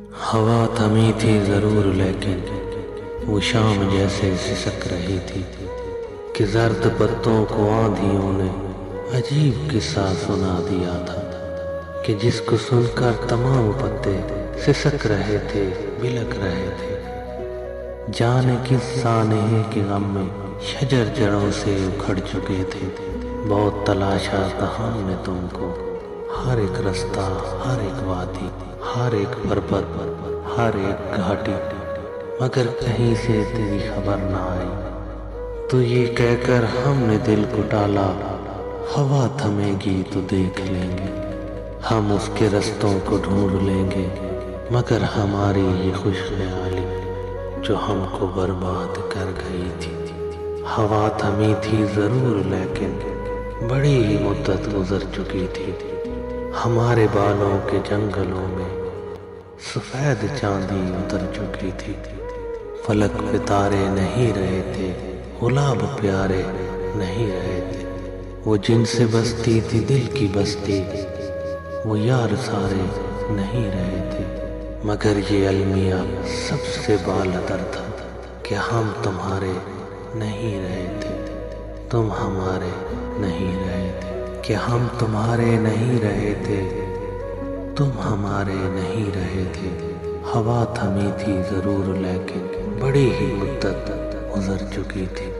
ہوا تھمی تھی ضرور لیکن وہ شام جیسے سسک رہی تھی کہ زرد پتوں کو آندھیوں نے عجیب قصہ سنا دیا تھا کہ جس کو سن کر تمام پتے سسک رہے تھے، بلک رہے تھے۔ جانے کس سانحے کے غم میں شجر جڑوں سے اکھڑ چکے تھے۔ بہت تلاشا تھا ہم نے تم کو، ہر ایک رستہ، ہر ایک وادی، ہر ایک پربت، ہر ایک گھاٹی، مگر کہیں سے تیری خبر نہ آئی۔ تو یہ کہہ کر ہم نے دل کو ٹالا، ہوا تھمے گی تو دیکھ لیں گے، ہم اس کے رستوں کو ڈھونڈ لیں گے، مگر ہماری یہ خوش خیالی جو ہم کو برباد کر گئی تھی۔ ہوا تھمی تھی ضرور لیکن بڑی ہی مدت گزر چکی تھی۔ ہمارے بالوں کے جنگلوں میں سفید چاندی اتر چکی تھی۔ فلک پہ تارے نہیں رہے تھے، گلاب پیارے نہیں رہے تھے۔ وہ جن سے بستی تھی دل کی بستی، وہ یار سارے نہیں رہے تھے، مگر یہ المیہ سب سے بالاتر تھا کہ ہم تمہارے نہیں رہے تھے، تم ہمارے نہیں رہے تھے، کہ ہم تمہارے نہیں رہے تھے، تم ہمارے نہیں رہے تھے۔ ہوا تھمی تھی ضرور لیکن بڑی ہی مدت گزر چکی تھی۔